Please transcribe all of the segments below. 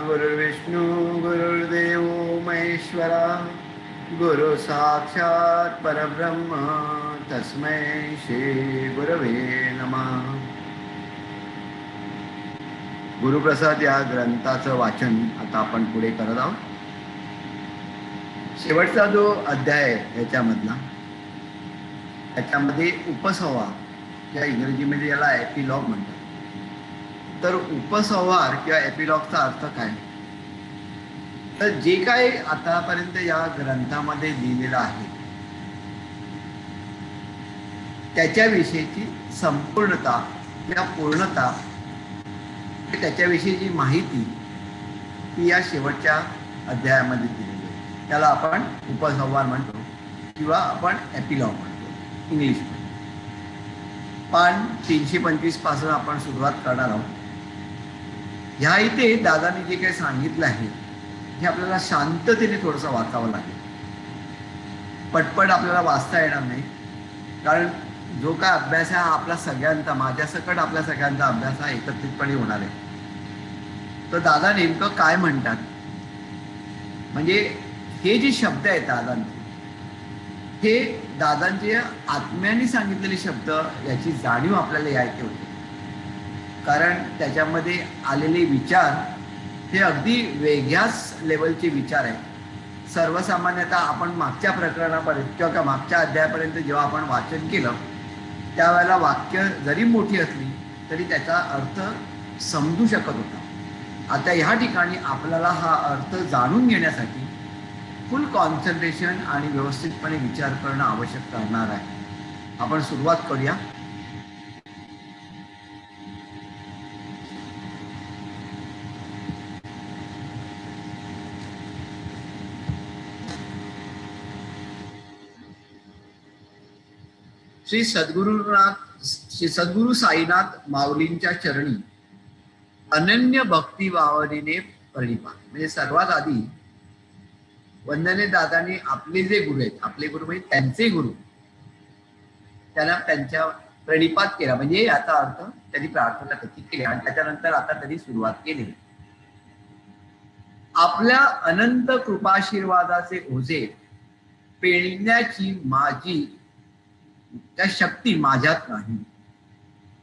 गुरुर्विष्णू गुरुर्देव महेश्वरा गुरु साक्षात परब्रह्म तस्मै श्री गुरवे नमः. गुरुप्रसाद या ग्रंथाचं वाचन आता आपण पुढे करत आहोत. शेवटचा जो अध्याय आहे याच्यामधला, त्याच्यामध्ये उपसंहार या इंग्रजीमध्ये याला एपिलॉग म्हणतात. तर उपसंहार किंवा एपिलॉगचा अर्थ काय? तर जे काय आतापर्यंत या ग्रंथामध्ये लिहिलेलं आहे त्याच्याविषयीची संपूर्णता किंवा पूर्णता, त्याच्याविषयीची माहिती ही या शेवटच्या अध्यायामध्ये दिलेली आहे. त्याला आपण उपसंहार म्हणतो किंवा आपण एपिलॉग म्हणतो इंग्लिशमध्ये. पण 325 पासून आपण सुरुवात करणार आहोत. ह्या इथे दादांनी जे काही सांगितलं आहे हे आपल्याला शांततेने थोडंसं वाचावं लागेल. पटपट आपल्याला वाचता येणार नाही, कारण जो काय अभ्यास आहे हा आपला सगळ्यांचा, माझ्यासकट आपल्या सगळ्यांचा अभ्यास हा एकत्रितपणे होणार आहे. तर दादा नेमकं काय म्हणतात, म्हणजे हे जे शब्द आहेत दादांचे, हे दादांचे आत्म्याने सांगितलेले शब्द याची जाणीव आपल्याला यायची होती. कारण त्याच्यामध्ये आलेले विचार हे अगदी वेगळ्याच लेवलचे विचार आहेत. सर्वसामान्यतः आपण मागच्या प्रकरणापर्यंत किंवा मागच्या अध्यायापर्यंत जेव्हा आपण वाचन केलं त्यावेळेला वाक्य जरी मोठी असली तरी त्याचा अर्थ समजू शकत होता. आता ह्या ठिकाणी आपल्याला हा अर्थ जाणून घेण्यासाठी फुल कॉन्सन्ट्रेशन आणि व्यवस्थितपणे विचार करणं आवश्यक करणार आहे. आपण सुरुवात करूया. श्री सद्गुरु साईनाथ माऊलींच्या चरणी अनन्य भक्ती वावरीने प्रणिपात. म्हणजे सर्वात आधी वंदने दादांनी आपले जे गुरु आहेत, आपले गुरु म्हणजे त्यांचे गुरु, त्यांना त्यांच्या प्रणिपात केला. म्हणजे याचा अर्थ त्यांनी प्रार्थना कशी केली आणि त्याच्यानंतर आता त्यांनी सुरुवात केली. आपल्या अनंत कृपाशीर्वादाचे ओझे पेलण्याची माझी त्या शक्ती माझ्यात नाही.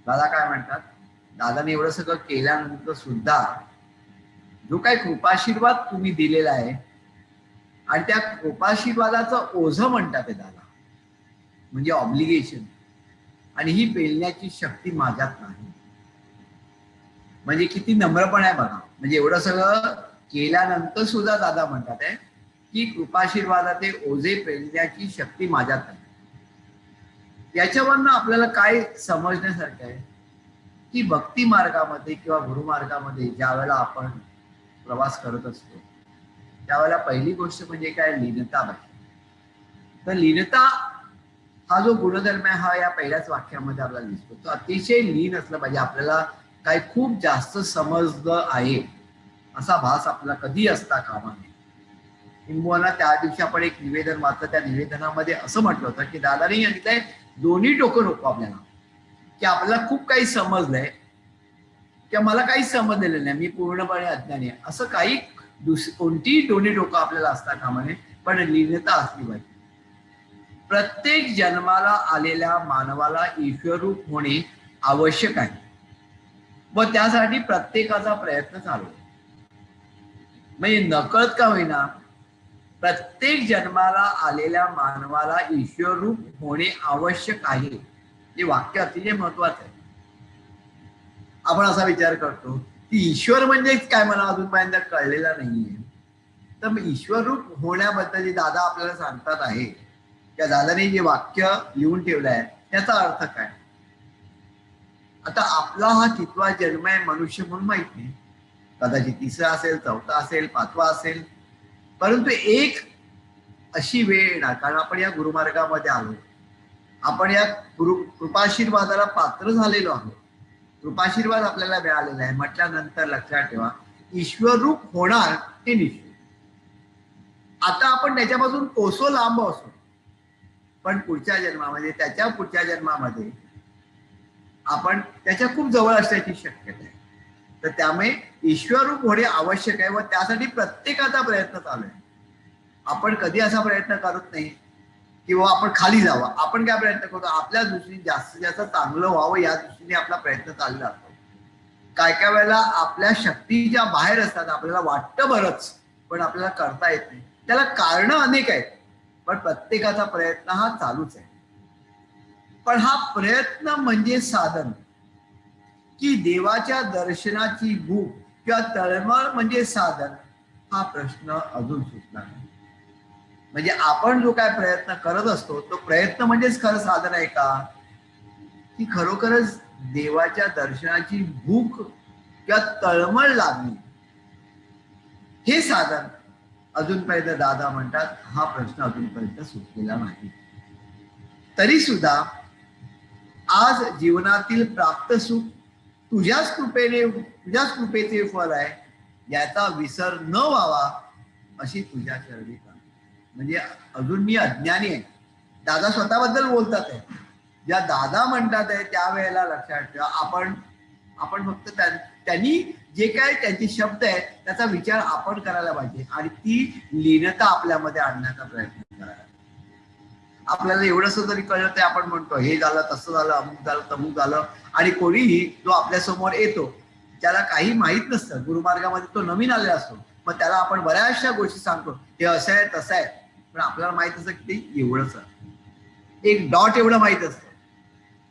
दादा काय म्हणतात, दादाने एवढं सगळं केल्यानंतर सुद्धा जो काय कृपाशीर्वाद तुम्ही दिलेला आहे आणि त्या कृपाशीर्वादाचं ओझं म्हणतात ते दादा, म्हणजे ऑब्लिगेशन, आणि ही पेलण्याची शक्ती माझ्यात नाही. म्हणजे किती नम्रपण आहे बघा. म्हणजे एवढं सगळं केल्यानंतर सुद्धा दादा म्हणतात आहे की कृपाशीर्वादाचे ओझे पेलण्याची शक्ती माझ्यात नाही. याच्यावरनं आपल्याला काय समजण्यासारखं आहे की भक्ती मार्गामध्ये किंवा गुरुमार्गामध्ये ज्या वेळेला आपण प्रवास करत असतो त्यावेळेला पहिली गोष्ट म्हणजे काय, लीनता पाहिजे. तर लीनता हा जो गुणधर्म आहे हा या पहिल्याच वाक्यामध्ये आपल्याला दिसतो. तो अतिशय लीन असलं पाहिजे. आपल्याला काय खूप जास्त समजलं आहे असा भास आपला कधी असता कामा नये. किंबहुना त्या दिवशी आपण एक निवेदन वाचलं, त्या निवेदनामध्ये असं म्हटलं होतं की दादाने सांगितलंय दोन्ही टोकं नको आपल्याला, की आपल्याला खूप काही समजलंय किंवा मला काही समजलेलं नाही, मी पूर्णपणे अज्ञानी आहे, असं काही कोणतीही दोन्ही डोकं आपल्याला असता कामा नये. पण लीनता असली पाहिजे. प्रत्येक जन्माला आलेल्या मानवाला ईश्वररूप होणे आवश्यक आहे व त्यासाठी प्रत्येकाचा प्रयत्न चालू आहे. म्हणजे नकळत का होईना प्रत्येक जन्माला आलेल्या मानवाला ईश्वररूप होणे आवश्यक आहे. हे वाक्य अतिशय महत्वाचं आहे. आपण असा विचार करतो की ईश्वर म्हणजे काय, मला अजूनपर्यंत कळलेला नाहीये. तर मग ईश्वररूप होण्याबद्दल दादा आपल्याला सांगतात आहे, त्या दादाने जे वाक्य लिहून ठेवलं आहे त्याचा अर्थ काय. आता आपला हा कितवा जन्म आहे मनुष्य म्हणून माहित नाही, कदाचित तिसरा असेल, चौथा असेल, पाचवा असेल, परंतु एक अशी वेळ येणार, कारण आपण या गुरुमार्गामध्ये आलो, आपण या कृपाशीर्वादाला पात्र झालेलो आहोत, कृपाशीर्वाद आपल्याला मिळालेला आहे म्हटल्यानंतर लक्षात ठेवा ईश्वररूप होणार हे निश्चित. आता आपण त्याच्यापासून कोसो लांब असो, पण पुढच्या जन्मामध्ये, त्याच्या पुढच्या जन्मामध्ये आपण त्याच्या खूप जवळ असण्याची शक्यता आहे. तर त्यामुळे ईश्वरूप होणे आवश्यक आहे व त्यासाठी प्रत्येकाचा प्रयत्न चालू आहे. आपण कधी असा प्रयत्न करत नाही की बाबा आपण खाली जावं. आपण काय प्रयत्न करतो, आपल्या दृष्टीने जास्तीत जास्त चांगलं व्हावं या दृष्टीने आपला प्रयत्न चालला जातो. काय काय वेळेला आपल्या शक्तीच्या बाहेर असतात, आपल्याला वाटतं बरंच पण आपल्याला करता येत नाही. त्याला कारण अनेक आहेत, पण प्रत्येकाचा प्रयत्न हा चालूच आहे. पण हा प्रयत्न म्हणजे साधन की देवाच्या दर्शनाची भूक किंवा तळमळ म्हणजे साधन, हा प्रश्न अजून सुटला नाही. म्हणजे आपण जो काय प्रयत्न करत असतो तो प्रयत्न म्हणजेच खरं साधन आहे का, की खरोखरच देवाच्या दर्शनाची भूक किंवा तळमळ लागली हे साधन? अजूनपर्यंत दादा म्हणतात हा प्रश्न अजूनपर्यंत सुटलेला नाही. तरी सुद्धा आज जीवनातील प्राप्त सुख तुझ्याच कृपेचे फळ आहे, याचा विसर न व्हावा अशी तुझ्या चरणी प्रार्थना. म्हणजे अजून मी अज्ञानी आहे, दादा स्वतःबद्दल बोलतात आहे. ज्या दादा म्हणतात आहे त्यावेळेला लक्षात ठेवा, आपण फक्त त्यांनी जे काय त्यांचे शब्द आहेत त्याचा विचार आपण करायला पाहिजे आणि ती लीनता आपल्यामध्ये आणण्याचा प्रयत्न करायला. आपल्याला एवढंच जरी कळलं ते आपण म्हणतो हे झालं तसं झालं अमुक झालं तमुक झालं, आणि कोणीही जो आपल्या समोर येतो त्याला काही माहित नसतं, गुरुमार्गामध्ये तो नवीन आलेला असतो, मग त्याला आपण बऱ्याचशा गोष्टी सांगतो हे असं आहे तसं आहे, पण आपल्याला माहित असतं की ते एवढंच एक डॉट एवढं माहित असतं.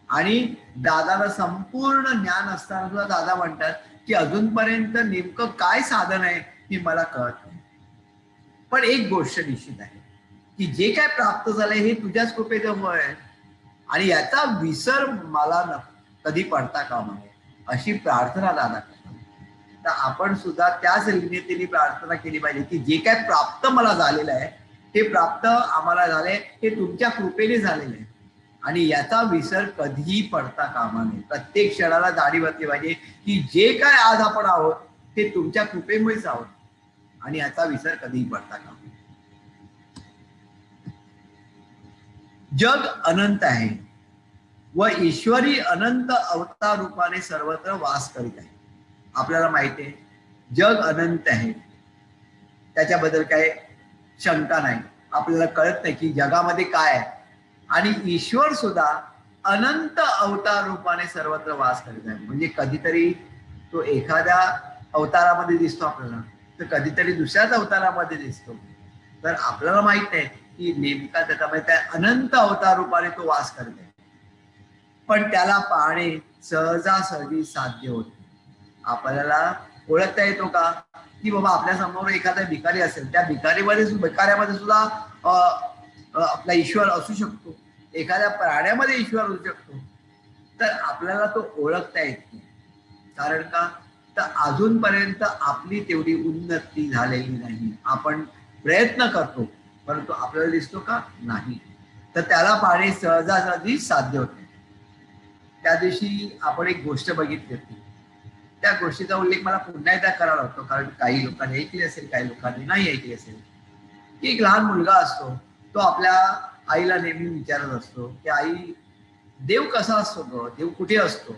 आणि दादाला संपूर्ण ज्ञान असताना सुद्धा दादा म्हणतात की अजूनपर्यंत नेमकं काय साधन आहे हे मला कळत नाही. पण एक गोष्ट निश्चित आहे की जे काय प्राप्त झालंय हे तुझ्याच कृपेचं फळ आहे आणि याचा विसर मला कधी पडता कामा नये अशी प्रार्थना दादा करतात. तर आपण सुद्धा त्याच लीनेतेने प्रार्थना केली पाहिजे की जे काय प्राप्त मला झालेलं आहे ते प्राप्त आम्हाला झाले हे तुमच्या कृपेने झालेले आहे आणि याचा विसर कधीही पडता कामा नये. प्रत्येक क्षणाला जाणीव असली पाहिजे की जे काय आज आपण आहोत ते तुमच्या कृपेमुळेच आहोत आणि याचा विसर कधीही पडता कामा नये. जग अनंत आहे व ईश्वरी अनंत अवतार रूपाने सर्वत्र वास करीत आहे. आपल्याला माहिती आहे जग अनंत आहे, त्याच्याबद्दल काही शंका नाही. आपल्याला कळत नाही की जगामध्ये काय आहे आणि ईश्वर सुद्धा अनंत अवतार रूपाने सर्वत्र वास करीत आहे. म्हणजे कधीतरी तो एखाद्या अवतारामध्ये दिसतो आपल्याला, तर कधीतरी दुसऱ्याच अवतारामध्ये दिसतो. तर आपल्याला माहित नाही की नेमका त्याच्यामध्ये त्या अनंत अवतार रूपाने तो वास करत आहे, पण त्याला पाहणे सहजासहजी साध्य होत. आपल्याला ओळखता येतो का की बाबा आपल्या समोर एखादा भिकारी असेल, त्या भिकाऱ्यामध्ये सुद्धा आपला ईश्वर असू शकतो, एखाद्या प्राण्यामध्ये ईश्वर असू शकतो. तर आपल्याला तो ओळखता येत नाही. कारण का, तर अजूनपर्यंत आपली तेवढी उन्नती झालेली नाही. आपण प्रयत्न करतो परंतु आपल्याला दिसतो का नाही. तर त्याला पाहणे सहजासहजी साध्य होते. त्या दिवशी आपण एक गोष्ट बघितली होती, त्या गोष्टीचा उल्लेख मला पुन्हा एकदा करावा लागतो कारण काही लोकांनी ऐकली असेल काही लोकांनी नाही ऐकली असेल. की एक लहान मुलगा असतो, तो आपल्या आईला नेहमी विचारत असतो की आई देव कसा असतो ग, देव कुठे असतो.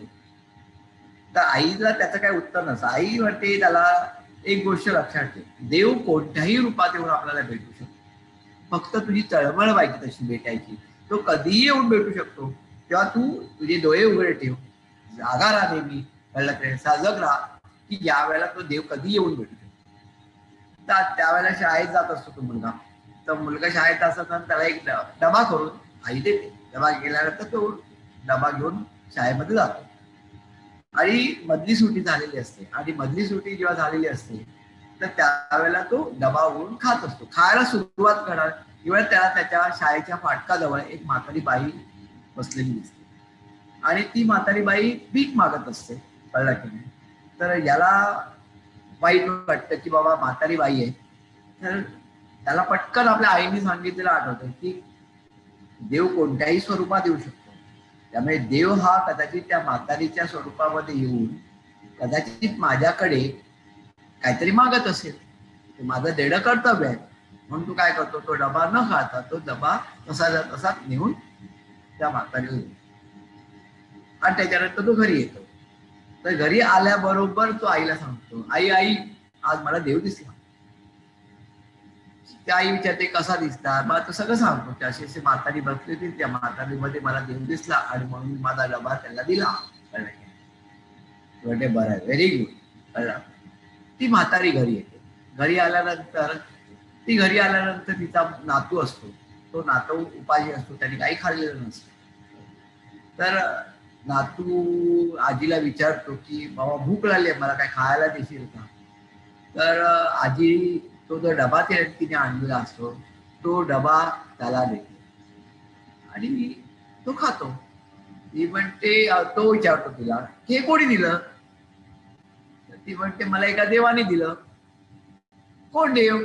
तर आईला त्याचं काही उत्तर नसतं. आई म्हणते त्याला एक गोष्ट लक्षात ठेव, देव कोणत्याही रूपात येऊन आपल्याला भेटू शकतो, फक्त तुझी तळमळ पाहिजे तशी भेटायची. तो कधीही येऊन भेटू शकतो. तेव्हा तू तुझे डोळे उघडे ठेव, जागा राहा, नेहमी कळलं काय सजग राहा की या वेळेला तो देव कधी येऊन भेटू शकतो. तर त्यावेळेला शाळेत जात असतो तो मुलगा. तर मुलगा शाळेत असताना त्याला एक डबा करून आई देते. डबा गेल्यानंतर तो डबा घेऊन शाळेमध्ये जातो आणि मधली सुट्टी झालेली असते. आणि मधली सुट्टी जेव्हा झालेली असते तर त्यावेळेला तो डबा उघडून खात असतो. खायला सुरुवात करणार तेव्हा त्याला त्याच्या शाळेच्या फाटकाजवळ एक म्हातारी बाई बसलेली दिसते आणि ती म्हातारी बाई भीक मागत असते. कळलं की नाही. तर याला वाईट वाटतं की बाबा म्हातारी बाई आहे. तर त्याला पटकन आपल्या आईने सांगितलेलं आठवतं की देव कोणत्याही स्वरूपात येऊ शकतो. त्यामुळे देव हा कदाचित त्या म्हातारीच्या स्वरूपामध्ये येऊन कदाचित माझ्याकडे काहीतरी मागत असेल, ते माझं देणं कर्तव्य आहे. म्हणून तू काय करतो, तो डबा न खाता तो डबा तसा नेऊन त्या म्हातारीला आणि त्याच्यानंतर तो घरी येतो. तर घरी आल्याबरोबर तो आईला सांगतो म्हणतो, आई आई आज मला देव दिसला. त्या आई विचारते कसा दिसला, मला तो सगळं सांगतो. अशी अशी म्हातारी बसली होती, त्या म्हातारीमध्ये मला देव दिसला आणि म्हणून माझा डबा त्याला दिला. म्हणजे बरं आहे, व्हेरी गुड. ती म्हातारी घरी येते. घरी आल्यानंतर तिचा नातू असतो. तो नातू उपाशी असतो, त्याने काही खाल्लेलं नसतं. तर नातू आजीला विचारतो की बाबा भूक लागली आहे, मला काय खायला देशील का. तर आजी तो जो डबा तिने आणलेला असतो तो डबा त्याला देते आणि तो खातो. ती म्हणते, तो विचारतो तिला हे कोणी दिलं. तर ती म्हणते मला एका देवाने दिलं. कोण देव.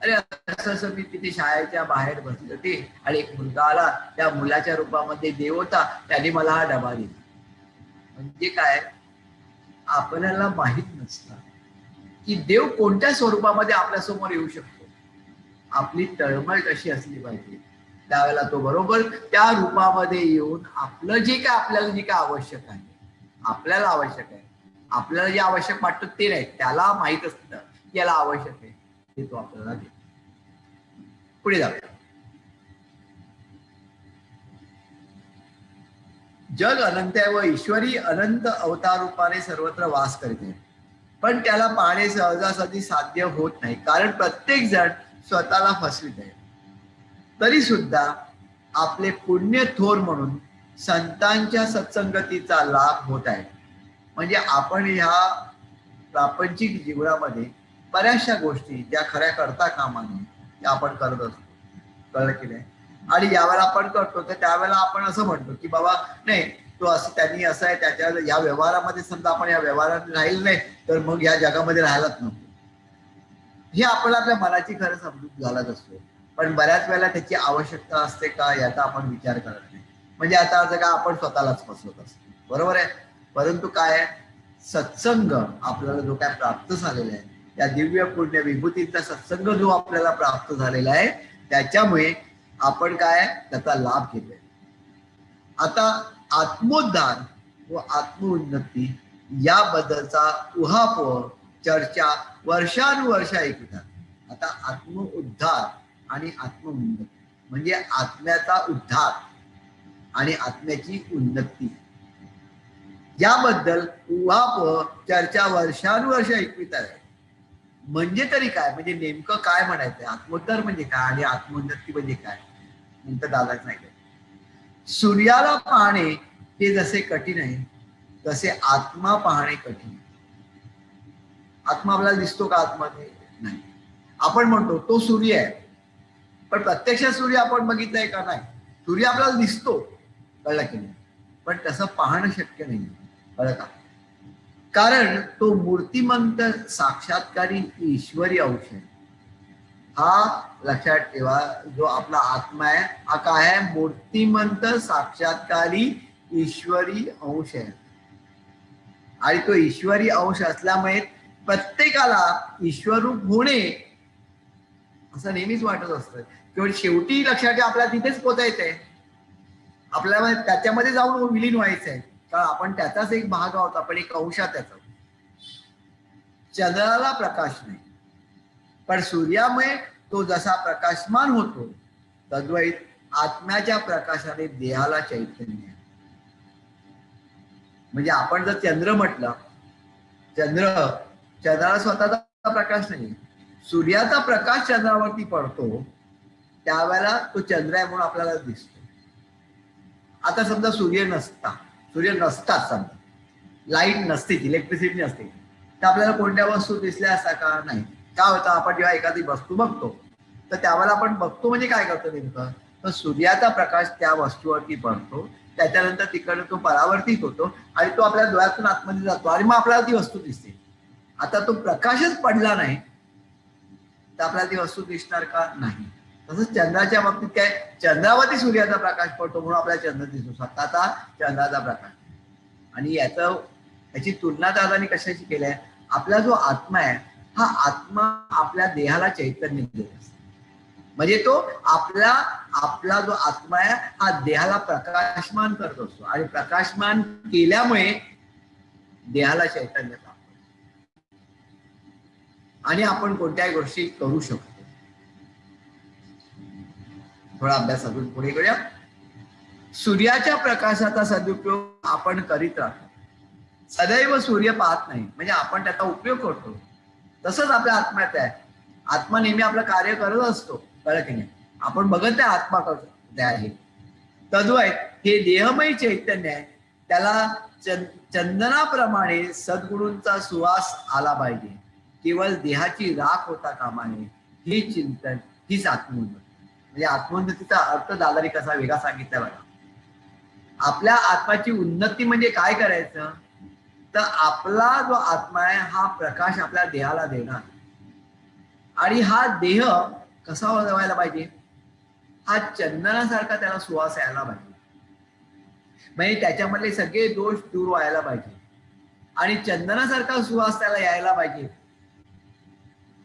अरे असं असं मी तिथे शाळेच्या बाहेर बसले होते आणि एक मुलगा आला, त्या मुलाच्या रूपामध्ये देव होता, त्याने मला हा डबा दिला. म्हणजे काय, आपल्याला माहित नसतं की देव कोणत्या स्वरूपामध्ये आपल्या समोर येऊ शकतो. आपली तळमळ कशी असली पाहिजे, त्यावेळेला तो बरोबर त्या रूपामध्ये येऊन आपलं जे काय आपल्याला जे काय आवश्यक आहे, आपल्याला जे आवश्यक वाटतं ते नाही, त्याला माहित असतं की याला आवश्यक आहे, ते तो आपल्याला देतो. पुढे जाऊया. जग अनंत आहे व ईश्वरी अनंत अवतार रूपाने सर्वत्र वास करते, पण त्याला पाहणे सहजासहजी साध्य होत नाही, कारण प्रत्येक जण स्वतःला फसवित आहे. तरी सुद्धा आपले पुण्य थोर म्हणून संतांच्या सत्संगतीचा लाभ होत आहे. म्हणजे आपण ह्या प्रापंचिक जीवनामध्ये बऱ्याचशा गोष्टी ज्या खऱ्या करता कामा नये त्या आपण करत असतो, कळलं की नाही. आणि ज्यावेळेला आपण करतो तर त्यावेळेला आपण असं म्हणतो की बाबा नाही, तो असं त्यांनी असं आहे, त्याच्या या व्यवहारामध्ये समजा आपण या व्यवहारात राहील नाही तर मग या जगामध्ये राहायलाच नको. हे आपण आपल्या मनाची खरं समजूत घालत असतो, पण बऱ्याच वेळेला त्याची आवश्यकता असते का याचा आपण विचार करत नाही. म्हणजे आता असं का आपण स्वतःलाच फसवत असतो, बरोबर आहे. परंतु काय, सत्संग आपल्याला जो काय प्राप्त झालेला आहे, त्या दिव्य पुण्य विभूतीचा सत्संग जो आपल्याला प्राप्त झालेला आहे, त्याच्यामुळे आपण काय त्याचा लाभ घेतोय. आता आत्मोद्धार व आत्मोन्नती याबद्दलचा उहापोह चर्चा वर्षानुवर्ष ऐकतात. आता आत्मोद्धार आणि आत्मोन्नती म्हणजे आत्म्याचा उद्धार आणि आत्म्याची उन्नती याबद्दल उहापोह चर्चा वर्षानुवर्ष ऐकवित आहे. म्हणजे तरी काय, म्हणजे नेमकं काय म्हणायचंय, आत्मोद्धार म्हणजे काय आणि आत्मोन्नती म्हणजे काय, नंतर दादाच सांगितलं. सूर्याला पाहणे हे जसे कठीण आहे तसे आत्मा पाहणे कठीण आहे. आत्मा आपल्याला दिसतो का आतमध्ये, नाही. आपण म्हणतो तो सूर्य आहे, पण प्रत्यक्षात सूर्य आपण बघितलाय का, नाही. सूर्य आपल्याला दिसतो, कळलं की नाही, पण तसं पाहणं शक्य नाही, कळलं का. कारण तो मूर्तिमंत साक्षात्कारी ईश्वरी अंश आहे. हा लक्षात ठेवा, जो आपला आत्मा आहे हा काय आहे, मूर्तिमंत साक्षात्कारी ईश्वरी अंश आहे. आणि तो ईश्वरी अंश असल्यामुळे प्रत्येकाला ईश्वरूप होणे असं नेहमीच वाटत असतं. केवळ शेवटी लक्षात ठेवा, आपल्याला तिथेच पोचायचंय, आपल्याला त्याच्यामध्ये जाऊन विलीन व्हायचंय, कारण आपण त्याचाच एक भाग आहोत, आपण एक अंश त्याचा. चंद्राला प्रकाश नाही, पण सूर्यामुळे तो जसा प्रकाशमान होतो तद्वैत आत्म्याच्या प्रकाशाने देहाला चैतन्य. म्हणजे आपण जर चंद्र म्हटलं, चंद्राला स्वतःचा प्रकाश नाही, सूर्याचा प्रकाश चंद्रावरती पडतो त्यावेळेला तो चंद्र आहे म्हणून आपल्याला दिसतो. आता समजा सूर्य नसतात, समजा लाईट नसते, इलेक्ट्रिसिटी नसते, तर आपल्याला कोणत्या वस्तू दिसल्या असता का, नाही. काय होतं, आपण जेव्हा एखादी वस्तू बघतो तर त्यावेळेला आपण बघतो म्हणजे काय करतो नेमकं, तर सूर्याचा प्रकाश त्या वस्तूवरती पडतो, त्याच्यानंतर तिकडे तो परावर्तित होतो आणि तो आपल्या डोळ्यातून आतमध्ये जातो आणि मग आपल्याला ती वस्तू दिसते. आता तो प्रकाशच पडला नाही तर आपल्याला ती वस्तू दिसणार का, नाही. तसंच चंद्राच्या बाबतीत काय, चंद्रावरती सूर्याचा प्रकाश पडतो म्हणून आपल्याला चंद्र दिसतो, स्वतःचा चंद्राचा प्रकाश. आणि याची तुलना दादानी कशाची केली आहे, आपला जो आत्मा आहे हा आत्मा आपल्या देहाला चैतन्य देत असतो. म्हणजे तो आपला जो आत्मा आहे हा देहाला प्रकाशमान करत असतो आणि प्रकाशमान केल्यामुळे देहाला चैतन्य प्राप्त. आणि आपण कोणत्याही गोष्टी करू शकतो. थोडा अभ्यास अजून पुढे करूया. सूर्याच्या प्रकाशाचा सदुपयोग आपण करीत राहतो. सदैव सूर्य पाहत नाही, म्हणजे आपण त्याचा उपयोग करतो. तसंच आपल्या आत्म्यात आहे. आत्मा नेहमी आपलं कार्य करत असतो, कळलं की नाही. आपण बघत आहे आत्मा करतो आहे. तद्वय हे देहमय चैतन्य आहे, त्याला चंदनाप्रमाणे सद्गुरूंचा सुवास आला पाहिजे. केवळ देहाची राख होता कामा नये. हे चिंतन हीच आत्मोन्नती. म्हणजे आत्मोन्नतीचा अर्थ दादानी कसा वेगळा सांगितला बघा. आपल्या आत्माची उन्नती म्हणजे काय करायचं, तर आपला जो आत्मा आहे हा प्रकाश आपल्या देहाला देणार. आणि हा देह कसा व्हायला पाहिजे, हा चंदनासारखा त्याला सुवास यायला पाहिजे. म्हणजे त्याच्यामधले सगळे दोष दूर व्हायला पाहिजे आणि चंदनासारखा सुवास त्याला यायला पाहिजे.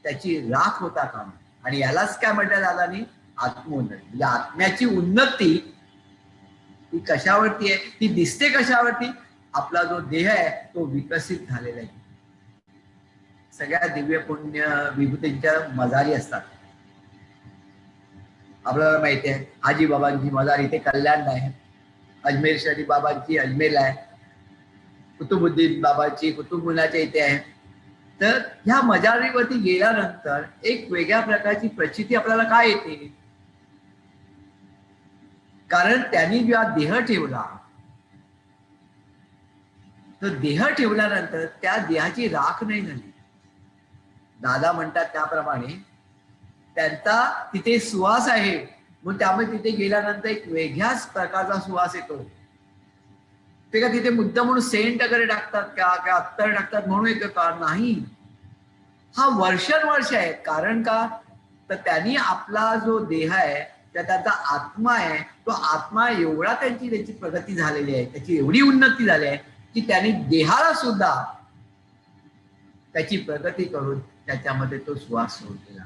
त्याची राख होता काम. आणि यालाच काय म्हटलं दादानी, आत्मोन्नती. म्हणजे आत्म्याची उन्नती ती कशावरती आहे, ती दिसते कशावरती, आपला जो देह आहे तो विकसित झालेला आहे. सगळ्या दिव्य पुण्य विभूतींच्या मजारी असतात. आपल्याला माहिती आहे हाजी बाबांची मजार इथे कल्याण आहे, अजमेर शरीफ बाबांची अजमेरला आहे, कुतुबुद्दीन बाबांची कुतुबुल्लाच्या इथे आहे. तर ह्या मजारीवरती गेल्यानंतर एक वेगळ्या प्रकारची प्रचिती आपल्याला काय येते, कारण त्यांनी जेव्हा देह ठेवला, तर देह ठेवल्यानंतर त्या देहाची राख नाही झाली. दादा म्हणतात त्याप्रमाणे त्यांचा तिथे सुवास आहे, मग त्यामुळे तिथे गेल्यानंतर एक वेगळ्याच प्रकारचा सुवास येतो. ते का तिथे मुद्दा म्हणून सेंट वगैरे टाकतात का अत्तर टाकतात म्हणून येतं का, नाही. हा वर्षानुवर्ष आहे. कारण का, तर त्यांनी आपला जो देह आहे त्याचा आत्मा आहे, तो आत्मा एवढा त्याची प्रगती झालेली आहे, त्याची एवढी उन्नती झाली आहे की त्यांनी देहाला सुद्धा त्याची प्रगती करून त्याच्यामध्ये तो श्वास सोडलेला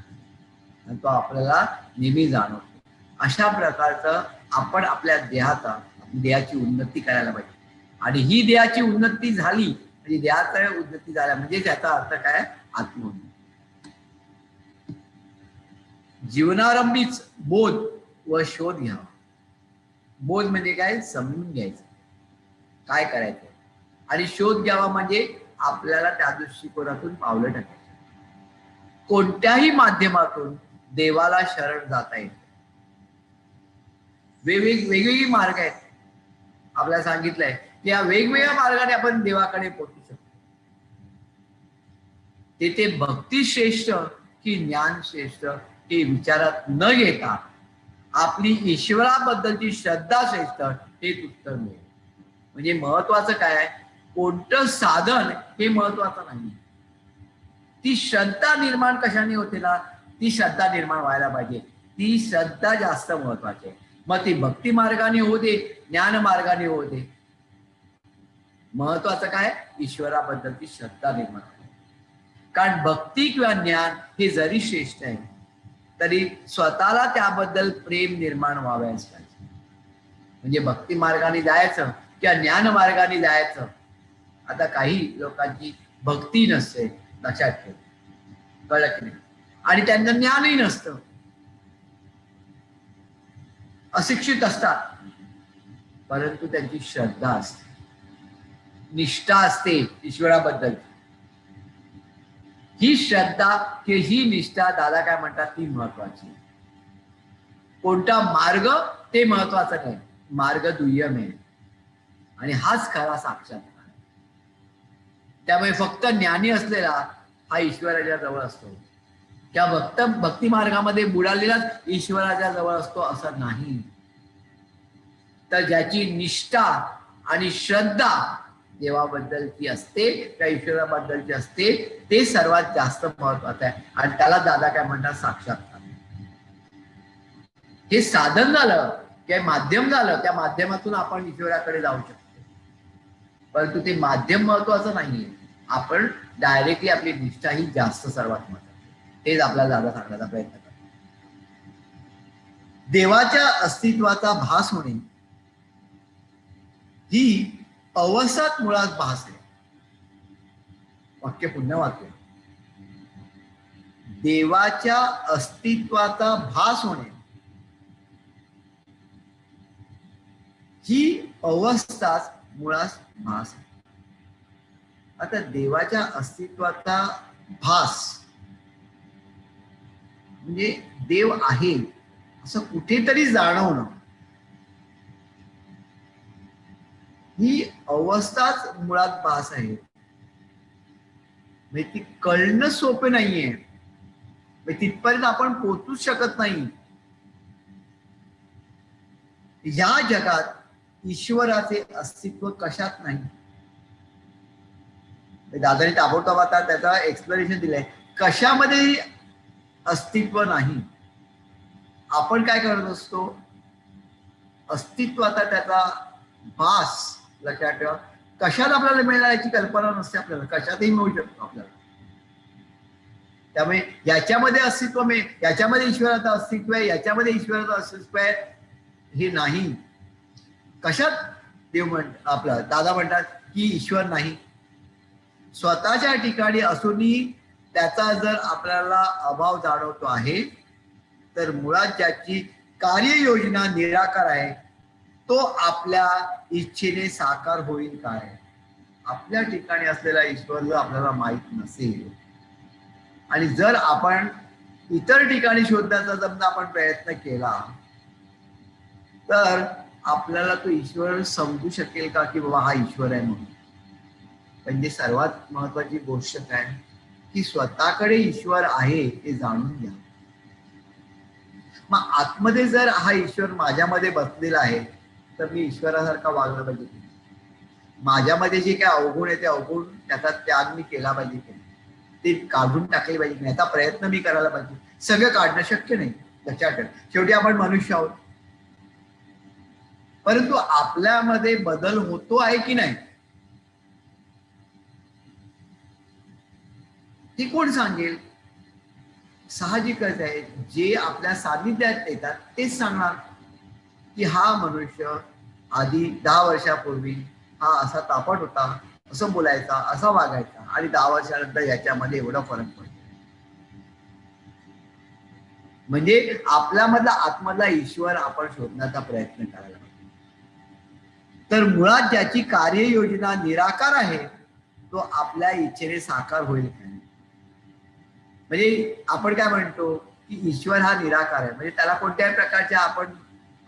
आणि तो आपल्याला नेहमी जाणवतो. अशा प्रकारचं आपण आपल्या देहाची उन्नती करायला पाहिजे. आणि ही देहाची उन्नती झाली म्हणजे देहाचा उन्नती झाला म्हणजे त्याचा अर्थ काय, आत्मोन्नती. जीवनारंभीच बोध व शोध घ्यावा. बोध म्हणजे काय, समजून घ्यायचं काय करायचं, आणि शोध घ्यावा म्हणजे आपल्याला त्या दृष्टिकोनातून पावलं टाकायचं. कोणत्याही माध्यमातून देवाला शरण जाता येते. वेगवेगळी मार्ग आहेत. आपल्याला सांगितलंय की या वेगवेगळ्या मार्गाने आपण देवाकडे पोहोचू शकतो. तेथे भक्ती श्रेष्ठ की ज्ञान श्रेष्ठ हे विचारात न घेता आपली ईश्वराबद्दलची श्रद्धा श्रेष्ठ हे उत्तर मिळेल. म्हणजे महत्वाचं काय, कोणतं साधन हे महत्वाचं नाही, ती श्रद्धा निर्माण कशाने होते ना, ती श्रद्धा निर्माण व्हायला पाहिजे. ती श्रद्धा जास्त महत्वाची आहे. मग ती भक्ती मार्गाने होऊ दे, ज्ञान मार्गाने होऊ दे, महत्वाचं काय, ईश्वराबद्दलची श्रद्धा निर्माण होते. कारण भक्ती किंवा ज्ञान हे जरी श्रेष्ठ आहे तरी स्वतःला त्याबद्दल प्रेम निर्माण व्हावयाच पाहिजे. म्हणजे भक्ती मार्गाने जायचं किंवा ज्ञान मार्गाने जायचं. आता काही लोकांची भक्ती नसते, लक्षात ठेव, कळलं की नाही, आणि त्यांचं ज्ञानही नसतं, अशिक्षित असतात, परंतु त्यांची श्रद्धा असते, निष्ठा असते ईश्वराबद्दल. ही श्रद्धा की ही निष्ठा दादा काय म्हणतात ती महत्वाची. कोणता मार्ग ते महत्वाचं नाही, मार्ग दुय्यम आहे आणि हाच खरा साक्षात्कार. त्यामुळे फक्त ज्ञानी असलेला हा ईश्वराच्या जवळ असतो किंवा भक्ती मार्गामध्ये बुडालेलाच ईश्वराच्या जवळ असतो असं नाही. तर ज्याची निष्ठा आणि श्रद्धा देवाबद्दलची असते त्या ईश्वराबद्दलची असते ते सर्वात जास्त महत्वाचं आहे. आणि त्याला दादा काय म्हणतात, साक्षात्कार. हे साधन झालं किंवा माध्यम झालं, त्या माध्यमातून आपण ईश्वराकडे जाऊ शकतो, परंतु ते माध्यम महत्वाचं नाहीये. आपण डायरेक्टली आपली निष्ठा ही जास्त सर्वात महत्वाची. तेच आपल्याला दादा सांगण्याचा प्रयत्न करतो. देवाच्या अस्तित्वाचा भास होणे ही अवसात मुळात भास आहे. वाक्य पुन्हा वाक्य. देवाच्या अस्तित्वाचा भास होणे ही अवस्थाच मुळात भास आहे. आता देवाच्या अस्तित्वाचा भास म्हणजे देव आहे असं कुठेतरी जाणवणं, ही अवस्थाच मुळात भास आहे. म्हणजे ती कळणं सोपं नाहीये, तिथपर्यंत आपण पोहोचूच शकत नाही. या जगात ईश्वराचे अस्तित्व कशात नाही. दादाने ताबडतोब आता त्याचा एक्सप्लेनेशन दिलंय, कशामध्ये अस्तित्व नाही. आपण काय करत असतो, अस्तित्वाचा त्याचा भास लक्षात ठेवा. कशात आपल्याला मिळणार याची कल्पना नसते आपल्याला, कशातही मिळू शकतो आपल्याला. त्यामुळे याच्यामध्ये अस्तित्व मिळेल, याच्यामध्ये ईश्वराचं अस्तित्व आहे, याच्यामध्ये ईश्वराचं अस्तित्व आहे हे नाही. कशात देव आपला दादा म्हणतात की ईश्वर नाही. स्वतःच्या ठिकाणी असूनही त्याचा जर आपल्याला अभाव जाणवतो आहे तर मुळात ज्याची कार्ययोजना निराकार आहे तो आपल्या इच्छेने साकार होईल काय. आपल्या ठिकाणी असलेला ईश्वर जर आपल्याला माहित नसेल आणि जर आपण इतर ठिकाणी शोधण्याचा जर आपण प्रयत्न केला तर आपल्याला तो ईश्वर समजू शकेल का की बाबा हा ईश्वर आहे म्हणून. म्हणजे सर्वात महत्वाची गोष्ट काय की स्वतःकडे ईश्वर आहे हे जाणून घ्या. मग आतमध्ये जर हा ईश्वर माझ्यामध्ये बसलेला आहे तर मी ईश्वरासारखा वागला पाहिजे. माझ्यामध्ये जे काय अवगुण आहे ते अवगुण त्याचा त्याग मी केला पाहिजे, ते काढून टाकले पाहिजे, याचा प्रयत्न मी करायला पाहिजे. सगळं काढणं शक्य नाही लक्षात ठेवा. शेवटी आपण मनुष्य आहोत, परंतु आपल्यामध्ये बदल होतो आहे की नाही हे कोण सांगेल. साहजिकच आहे, जे आपल्या सानिध्यात येतात तेच सांगणार की हा मनुष्य आधी 10 वर्षापूर्वी हा असा तापट होता, असं बोलायचा, असा वागायचा, आणि 10 वर्षानंतर याच्यामध्ये एवढा फरक पडतो. म्हणजे आपल्यामधला आतमधला ईश्वर आपण शोधण्याचा प्रयत्न करायला पाहिजे. तर मुळात ज्याची कार्ययोजना निराकार आहे तो आपल्या इच्छेने साकार होईल काय. म्हणजे आपण काय म्हणतो की ईश्वर हा निराकार आहे, म्हणजे त्याला कोणत्याही प्रकारच्या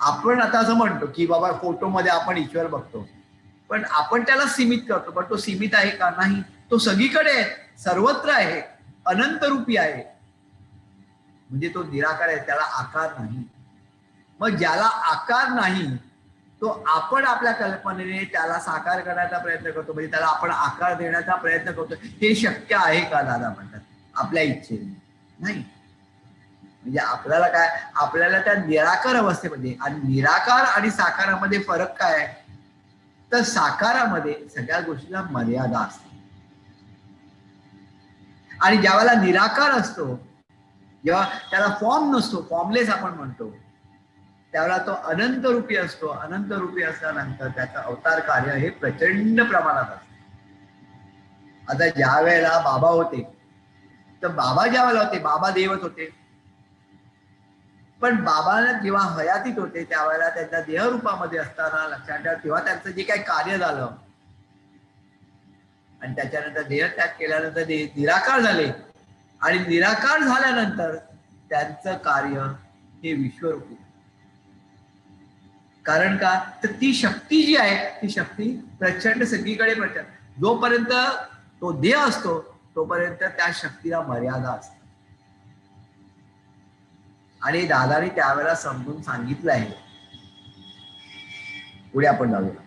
आपण आता असं म्हणतो की बाबा फोटोमध्ये आपण ईश्वर बघतो, पण आपण त्याला सीमित करतो. पण तो सीमित आहे का? नाही. तो सगळीकडे आहे, सर्वत्र आहे, अनंत रूपी आहे. म्हणजे तो निराकार आहे, त्याला आकार नाही. मग ज्याला आकार नाही तो आपण आपल्या कल्पनेने त्याला साकार करण्याचा प्रयत्न करतो, म्हणजे त्याला आपण आकार देण्याचा प्रयत्न करतो. हे शक्य आहे का दादा म्हणतात आपल्या इच्छेने? नाही. म्हणजे आपल्याला काय, आपल्याला त्या निराकार अवस्थेमध्ये, आणि निराकार आणि साकारामध्ये फरक काय आहे तर साकारामध्ये सगळ्या गोष्टीला मर्यादा असते, आणि ज्यावेळेला निराकार असतो, जेव्हा त्याला फॉर्म नसतो, फॉर्मलेस आपण म्हणतो, त्यावेळेला तो अनंत रूपी असतो. अनंत रूपी असल्यानंतर त्याचं अवतार कार्य हे प्रचंड प्रमाणात असतं. आता ज्या वेळेला बाबा होते तर बाबा ज्या वेळेला होते, बाबा देवच होते, पण बाबाला जेव्हा हयातीत होते त्यावेळेला त्यांच्या देहरूपामध्ये असताना लक्षात ठेवा, तेव्हा त्यांचं जे काही कार्य झालं आणि त्याच्यानंतर देहत्याग केल्यानंतर ते निराकार झाले, आणि निराकार झाल्यानंतर त्यांचं कार्य हे विश्वरूपी. कारण का तर ती शक्ती जी आहे ती शक्ती प्रचंड सगळीकडे प्रचंड. जोपर्यंत तो देह असतो तोपर्यंत त्या शक्तीला मर्यादा असते. आणि दादाने त्यावेळेला समजून सांगितलं आहे. पुढे आपण जाऊया.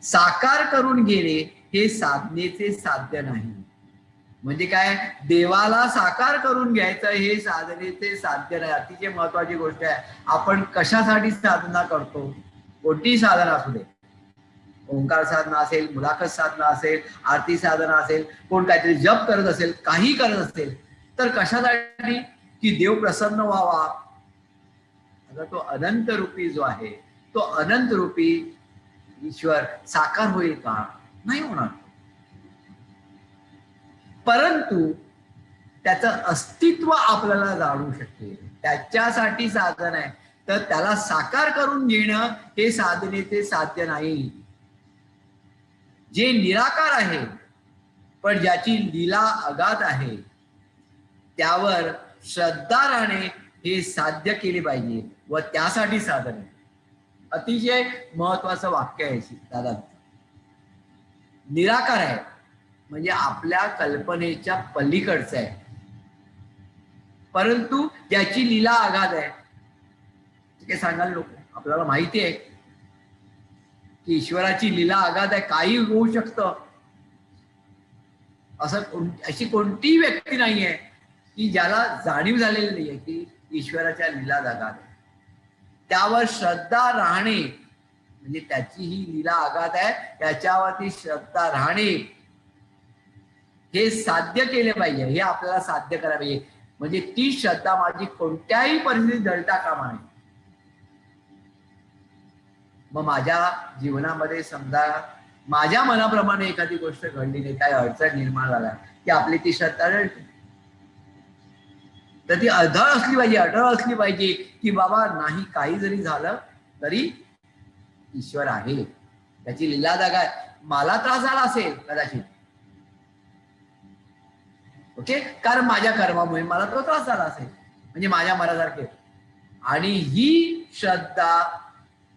साकार करून घेणे हे साधनेचे साध्य नाही. म्हणजे काय, देवाला साकार करून घ्यायचं हे साधनेचे साध्य नाही. अतिशय महत्वाची गोष्ट आहे. आपण कशासाठी साधना करतो, कोणतीही साधना असू दे, ओंकार साधना असेल, मुलाखत साधना असेल, आरती साधना असेल, कोण काहीतरी जप करत असेल, काही करत असेल, तर कशासाठी की देव प्रसन्न व्हावा. आता तो अनंत रूपी जो आहे तो अनंत रूपी ईश्वर साकार होईल का? नाही होणार. परंतु त्याचं अस्तित्व आपल्याला जाणू शकेल, त्याच्यासाठी साधन आहे. तर त्याला साकार करून घेणं हे साधनेचे साध्य नाही. जे निराकार आहे पण ज्याची लीला अगाध आहे त्यावर श्रद्धा राहणे हे साध्य केले पाहिजे व त्यासाठी साधन आहे. अतिशय महत्वाचं वाक्य आहे दादा. निराकार आहे म्हणजे आपल्या कल्पनेच्या पलीकडचं आहे, परंतु ज्याची लीला अगाध आहे. ते सांगाल लोक, आपल्याला माहिती आहे की ईश्वराची लीला अगाध आहे, काही होऊ शकतं. अशी कोणतीही व्यक्ती नाहीये की ज्याला जाणीव झालेली नाहीये की ईश्वराच्या लीला अगाध आहे. त्यावर श्रद्धा राहणे म्हणजे त्याची ही लीला अगाध आहे, त्याच्यावरती श्रद्धा राहणे हे साध्य केले पाहिजे. हे आपल्याला साध्य करायला पाहिजे. म्हणजे ती श्रद्धा माझी कोणत्याही परिस्थितीत ढळता कामा नये. मग माझ्या जीवनामध्ये समजा माझ्या मनाप्रमाणे एखादी गोष्ट घडली नाही, काही अडचण निर्माण झाला की आपली ती श्रद्धा ढळते. तर ती अढळ असली पाहिजे, अढळ असली पाहिजे की बाबा नाही काही जरी झालं तरी ईश्वर आहे, त्याची लीला जागा आहे. मला त्रास झाला असेल कदाचित, ओके, कारण माझ्या कर्मामुळे मला तो त्रास झाला असेल, म्हणजे माझ्या मनासारखे. आणि ही श्रद्धा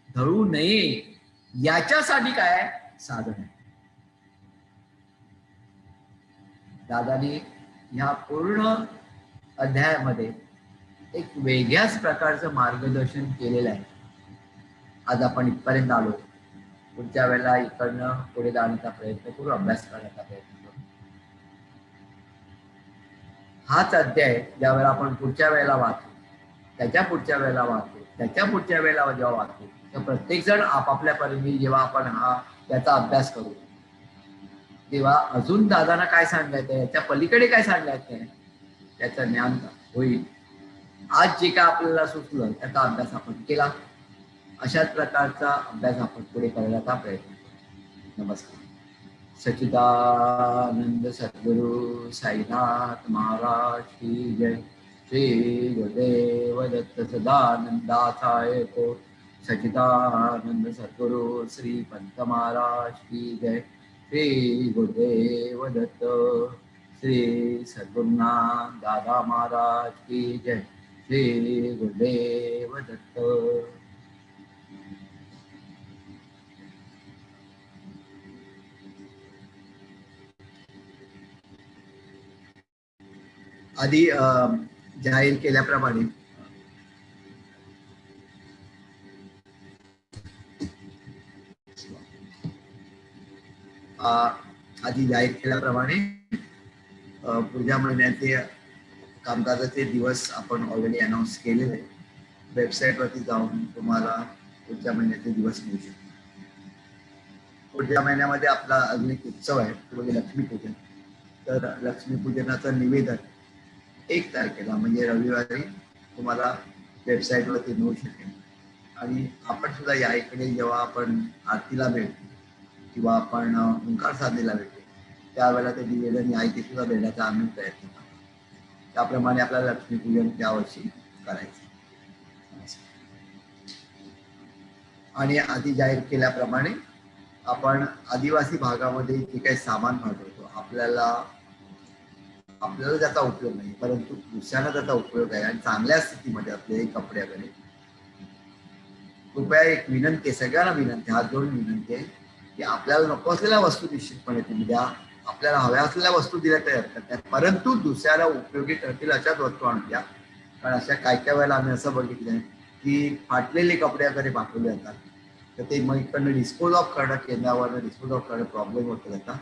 ढळू नये याच्यासाठी काय साधन आहे. दादानी ह्या पूर्ण अध्यायामध्ये एक वेगळ्याच प्रकारचं मार्गदर्शन केलेलं आहे. आज आपण इथपर्यंत आलो. पुढच्या वेळेला इकडनं पुढे जाण्याचा प्रयत्न करू, अभ्यास करण्याचा प्रयत्न करू. हाच अध्याय ज्या वेळेला आपण पुढच्या वेळेला वाचू, त्याच्या पुढच्या वेळेला वाचू, त्याच्या पुढच्या वेळेला जेव्हा वाचू, तर प्रत्येक जण आपापल्या परीने जेव्हा आपण याचा अभ्यास करू तेव्हा अजून दादांना काय सांगायचंय, याच्या पलीकडे काय सांगायचंय त्याचं ज्ञान होईल. आज जे काय आपल्याला सुचलं त्याचा अभ्यास आपण केला, अशाच प्रकारचा अभ्यास आपण पुढे करण्याचा प्रयत्न करू. नमस्कार. सच्चिदानंद सद्गुरु साईनाथ महाराज की जय. श्री गुरुदेव दत्त सदानंदाचार्य को. सच्चिदानंद सद्गुरु श्री पंत महाराज की जय. श्री गुरुदेव दत्त श्री सद्गुरुनाथ दादा महाराज की जय. श्री गुरुदेव दत्त. आधी जाहीर केल्याप्रमाणे पुढच्या महिन्याचे कामकाजाचे दिवस आपण ऑलरेडी अनाऊन्स केलेले आहे. वेबसाईटवरती जाऊन तुम्हाला पुढच्या महिन्याचे दिवस मिळू शकतो. पुढच्या महिन्यामध्ये आपला अजून एक उत्सव आहे, तो म्हणजे लक्ष्मीपूजन. तर लक्ष्मीपूजनाचं निवेदन 1 तारखेला म्हणजे रविवारी तुम्हाला वेबसाईटवरती मिळू शकेल. आणि आपण सुद्धा या इकडे जेव्हा आपण आरतीला भेटतो किंवा आपण ओंकार साधनेला भेटतो त्यावेळेला ते निवेदन या इथे सुद्धा देण्याचा आम्ही प्रयत्न करतो. त्याप्रमाणे आपल्याला लक्ष्मीपूजन त्यावर्षी करायचं. आणि आधी जाहीर केल्याप्रमाणे आपण आदिवासी भागामध्ये जे काही सामान पाठवतो आपल्याला त्याचा उपयोग नाही, परंतु दुसऱ्यांना त्याचा उपयोग आहे आणि चांगल्या स्थितीमध्ये असलेले कपडे वगैरे. कृपया एक विनंती आहे, सगळ्यांना विनंती, हात जोडून विनंती आहे की आपल्याला नको असलेल्या वस्तू निश्चितपणे तुम्ही द्या. आपल्याला हव्या असलेल्या वस्तू दिल्या तरी हरकत नाही, परंतु दुसऱ्याला उपयोगी ठरतील अशाच वस्तू आणून द्या. कारण अशा काय वेळेला आम्ही असं बघितलं आहे की फाटलेले कपडे वगैरे पाठवले जातात, तर ते मग इकडनं डिस्पोज ऑफ करणं, केंद्रावरनं डिस्पोज ऑफ करणं प्रॉब्लेम होत जातात.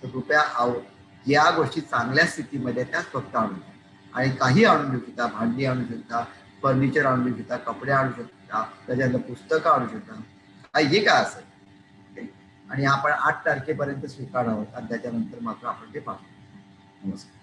तर कृपया या गोष्टी चांगल्या स्थितीमध्ये त्याच फक्त आणून द्या. आणि काही आणून देऊ शकता, भांडी आणू शकता, फर्निचर आणू देऊ शकता, कपडे आणू शकता, त्याच्यानंतर पुस्तकं आणू शकता, काही जे काय असेल. आणि आपण 8 तारखेपर्यंत स्वीकारणार आहोत आणि त्याच्यानंतर मात्र आपण ते पाहतो. नमस्कार.